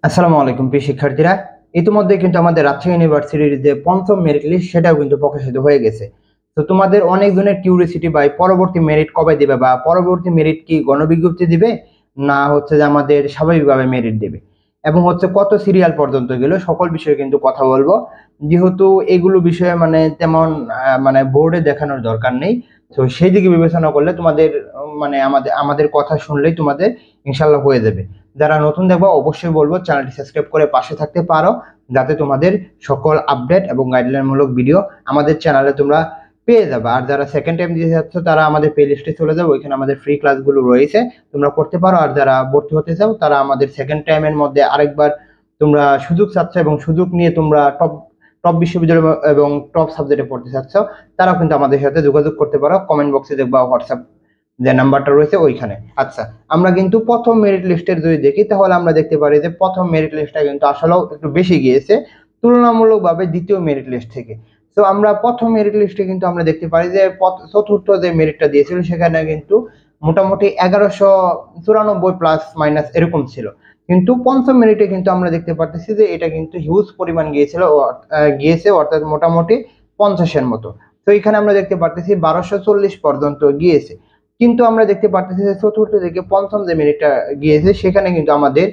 আসসালামু আলাইকুম প্রিয় শিক্ষার্থীরা। ইতিমধ্যে কিন্তু আমাদের রাজশাহী ইউনিভার্সিটির যে পঞ্চম মেরিট লিস্ট সেটাও কিন্তু প্রকাশিত হয়ে গেছে। তো তোমাদের অনেকজনের কিউরিওসিটি ভাই, পরবর্তী মেরিট কবে দিবে বা পরবর্তী মেরিট কি গণবিজ্ঞপ্তি দিবে, না হচ্ছে যে আমাদের স্বাভাবিকভাবে মেরিট দেবে, এবং হচ্ছে কত সিরিয়াল পর্যন্ত গেল, সকল বিষয়ে কিন্তু কথা বলবো। যেহেতু এগুলো বিষয়ে মানে তেমন মানে বোর্ডে দেখানোর দরকার নেই, তো সেই দিকে বিবেচনা করলে তোমাদের মানে আমাদের আমাদের কথা শুনলেই তোমাদের ইনশাল্লাহ হয়ে যাবে। যারা নতুন দেখবো অবশ্যই বলবো চ্যানেলটি সাবস্ক্রাইব করে পাশে থাকতে পারো, যাতে তোমাদের সকল আপডেট এবং গাইডলাইন মূলক ভিডিও আমাদের চ্যানেলে তোমরা পেয়ে যাবে। আর যারা সেকেন্ড টাইম দিতে যাচ্ছ তারা আমাদের প্লে লিস্টে চলে যাবে, ওইখানে আমাদের ফ্রি ক্লাসগুলো রয়েছে, তোমরা করতে পারো। আর যারা ভর্তি হতে চাও তারা আমাদের সেকেন্ড টাইমের মধ্যে আরেকবার তোমরা সুযোগ চাচ্ছ এবং সুযোগ নিয়ে তোমরা টপ টপ বিশ্ববিদ্যালয় এবং টপ সাবজেক্টে পড়তে চাচ্ছ, তারাও কিন্তু আমাদের সাথে যোগাযোগ করতে পারো। কমেন্ট বক্সে দেখবা হোয়াটসঅ্যাপ যে নাম্বারটা রয়েছে ওইখানে। আচ্ছা, আমরা কিন্তু প্রথম মেরিট লিস্টের যদি দেখি তাহলে আমরা দেখতে পারি যে প্রথম মেরিট লিস্টটা কিন্তু আসলেও একটু বেশি গিয়েছে তুলনামূলকভাবে দ্বিতীয় মেরিট লিস্ট থেকে। তো আমরা প্রথম মেরিট লিস্টে কিন্তু আমরা দেখতে পারি যে চতুর্থ যে মেরিটটা দিয়েছিল সেখানে কিন্তু মোটামুটি 1194 প্লাস মাইনাস এরকম ছিল, কিন্তু পঞ্চম মেরিটে কিন্তু আমরা দেখতে পারতেছি যে এটা কিন্তু হিউজ পরিমাণ গিয়েছে, অর্থাৎ মোটামুটি 50-এর মতো। তো এখানে আমরা দেখতে পারতেছি 1240 পর্যন্ত গিয়েছে। কিন্তু আমরা দেখতে পারতেছি যে চতুর্থ থেকে পঞ্চম যে মিনিটটা গিয়েছে সেখানে কিন্তু আমাদের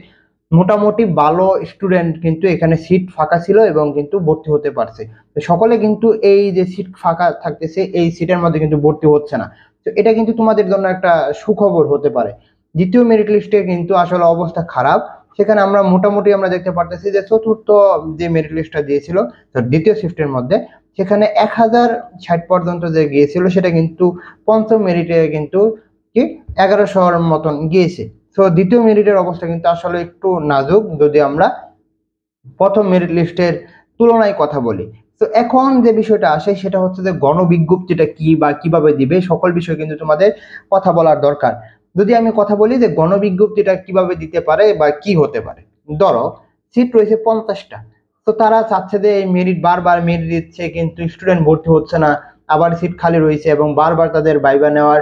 মোটামুটি ভালো স্টুডেন্ট কিন্তু এখানে সিট ফাঁকা ছিল এবং কিন্তু ভর্তি হতে পারছে। তো সকলে কিন্তু এই যে সিট ফাঁকা থাকতেছে এই সিটের মধ্যে কিন্তু ভর্তি হচ্ছে না। তো এটা কিন্তু তোমাদের জন্য একটা সুখবর হতে পারে। দ্বিতীয় মেরিট লিস্টে কিন্তু আসলে অবস্থা খারাপ, সেখানে আমরা মোটামুটি আমরা দেখতে পারতেছি যে চতুর্থ যে মেরিট লিস্টটা দিয়েছিল তো দ্বিতীয় শিফটের মধ্যে, সেখানে 1060 পর্যন্ত যে গিয়েছিল সেটা কিন্তু পঞ্চম মেরিটে কিন্তু কি 1100-র মতন গিয়েছে। তো দ্বিতীয় মেরিটের অবস্থা কিন্তু আসলে একটু নাজুক যদি আমরা প্রথম মেরিট লিস্টের তুলনায় কথা বলি। তো এখন যে বিষয়টা আসে সেটা হচ্ছে যে গণবিজ্ঞপ্তিটা কি বা কিভাবে দিবে, সকল বিষয় কিন্তু তোমাদের কথা বলার দরকার। যদি আমি কথা বলি যে গণবিজ্ঞপ্তিটা কিভাবে দিতে পারে বা কি হতে পারে, ধরো সিট রয়েছে 50টা, তো তারা চাচ্ছে যে এই মেরিট বারবার মেরিট দিচ্ছে কিন্তু স্টুডেন্ট ভর্তি হচ্ছে না, আবার সিট খালি রয়েছে এবং বারবার তাদের ভাইবা নেওয়ার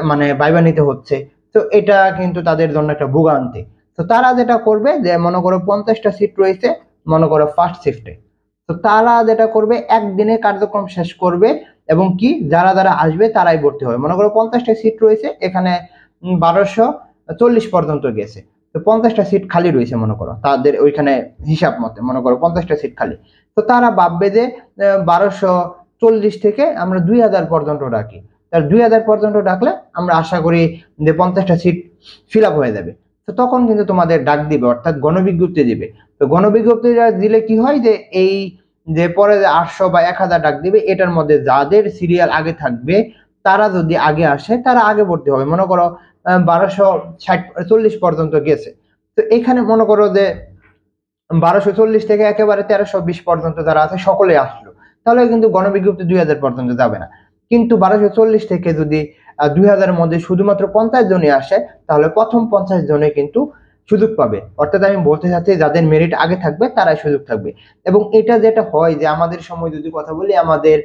মানে ভাইবা নিতে হচ্ছে। তো এটা কিন্তু তাদের জন্য একটা ভোগান্তি। তো তারা যেটা করবে যে মনে করো 50টা সিট রয়েছে মনে করো ফার্স্ট শিফটে, তো তারা যেটা করবে একদিনে কার্যক্রম শেষ করবে এবং কি যারা যারা আসবে তারাই ভর্তি হবে। মনে করো 50টা সিট রয়েছে, এখানে 1240 পর্যন্ত গেছে, তো 50টা সিট খালি রয়েছে মনে করো তাদের ওইখানে হিসাব মতে, মনে করো 50টা সিট খালি। তো তারা ভাববে যে 1240 থেকে আমরা 2000 পর্যন্ত রাখি, তার 2000 পর্যন্ত ডাকলে আমরা আশা করি যে 50টা সিট ফিল আপ হয়ে যাবে। তো তখন কিন্তু তোমাদের ডাক দিবে, অর্থাৎ গণবিজ্ঞপ্তি দিবে। তো গণবিজ্ঞপ্তি দিলে কি হয় যে এই যে পরে 800 বা 1000 ডাক দিবে, এটার মধ্যে যাদের সিরিয়াল আগে থাকবে তারা যদি আগে আসে তারা আগে ভর্তি হবে। মনে করো 1240 পর্যন্ত গেছে, তো এখানে মনে করো যে 1240 থেকে একেবারে 1320 পর্যন্ত যারা আছে সকলে আসলো, তাহলে কিন্তু গণবিজ্ঞপ্তি 2000 পর্যন্ত যাবে না। কিন্তু 1240 থেকে যদি 2000-এর মধ্যে শুধুমাত্র 50 জনই আসে, তাহলে প্রথম 50 জনে কিন্তু সুযোগ পাবে। অর্থাৎ আমি বলতে চাচ্ছি যাদের মেরিট আগে থাকবে তারাই সুযোগ থাকবে। এবং এটা যেটা হয় যে আমাদের সময় যদি কথা বলি, আমাদের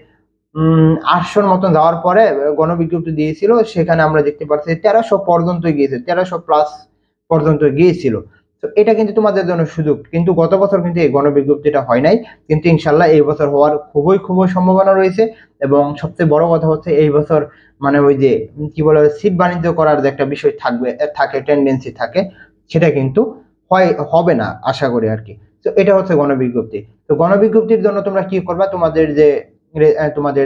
800-র মতন যাওয়ার পরে গণবিজ্ঞপ্তি দিয়েছিল, সেখানে আমরা দেখতে পাচ্ছি 1300 পর্যন্ত গিয়েছে, 1300 প্লাস পর্যন্ত গিয়েছিল। তো এটা কিন্তু তোমাদের জন্য সুযোগ। কিন্তু গত বছর কিন্তু এই গণবিজ্ঞপ্তিটা হয় নাই, কিন্তু ইনশাল্লাহ এই বছর হওয়ার খুবই খুবই সম্ভাবনা রয়েছে। এবং সবচেয়ে বড় কথা হচ্ছে এই বছর মানে ওই যে কি বলে সিট বাণিজ্য করার যে একটা বিষয় থাকে টেন্ডেন্সি থাকে, সেটা কিন্তু হবে না আশা করি আর কি। তো এটা হচ্ছে গণবিজ্ঞপ্তি। তো গণবিজ্ঞপ্তির জন্য তোমরা কি করবা, তোমাদের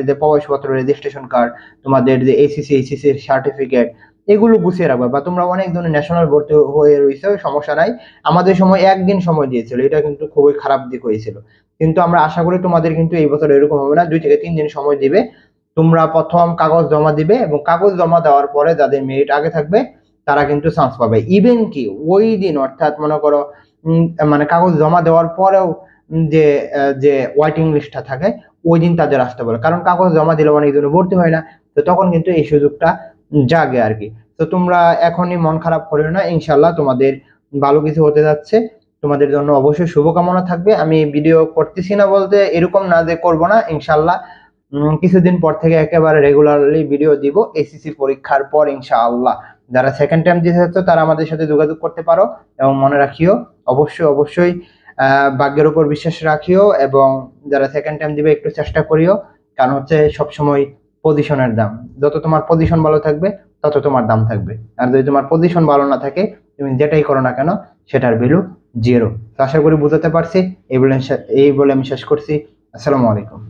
যে প্রবেশপত্র, রেজিস্ট্রেশন কার্ড, তোমাদের যে এইচএসসি সার্টিফিকেট, এগুলো গুছিয়ে রাখবা। বা তোমরা অনেক ধরনের ন্যাশনাল ভর্তি হয়ে রয়েছে, সমস্যা নাই, আমাদের সময় একদিন সময় দিয়েছিল, এটা কিন্তু খুবই খারাপ দিক হয়েছিল। কিন্তু আমরা আশা করি তোমাদের কিন্তু এই বছর এরকম হবে না, 2 থেকে 3 দিন সময় দিবে। তোমরা প্রথম কাগজ জমা দিবে এবং কাগজ জমা দেওয়ার পরে যাদের মেরিট আগে থাকবে তারা কিন্তু চান্স পাবে। ইভেন কি ওই দিন, অর্থাৎ মনে করো মানে কাগজ জমা দেওয়ার পরেও যে যে ওয়েটিং লিস্টটা থাকে ওই দিন তাদের আসতে বলে, কারণ কাগজ জমা দিলে অনেক জন্য ভর্তি হয় না। তো তখন কিন্তু এই সুযোগটা জাগে আর কি। তো তোমরা এখনই মন খারাপ করো না, ইনশাল্লাহ তোমাদের ভালো কিছু হতে যাচ্ছে। তোমাদের জন্য অবশ্যই শুভকামনা থাকবে। আমি ভিডিও করতেছি না বলতে এরকম না যে করব না, ইনশাল্লাহ কিছুদিন পর থেকে একেবারে রেগুলারলি ভিডিও দিব এসএসসি পরীক্ষার পর ইনশাআল্লাহ। যারা সেকেন্ড টাইম দিতে চাচ্ছ তারা আমাদের সাথে যোগাযোগ করতে পারো। এবং মনে রাখিও অবশ্যই ভাগ্যের উপর বিশ্বাস রাখিও, এবং যারা সেকেন্ড টাইম দিবে একটু চেষ্টা করিও, কারণ হচ্ছে সবসময় পজিশনের দাম, যত তোমার পজিশন ভালো থাকবে তত তোমার দাম থাকবে, আর যদি তোমার পজিশন ভালো না থাকে তুমি যেটাই করো না কেন সেটার ভ্যালু জিরো। তো আশা করি বুঝাতে পারছি। এই বলে আমি শেষ করছি। আসসালামু আলাইকুম।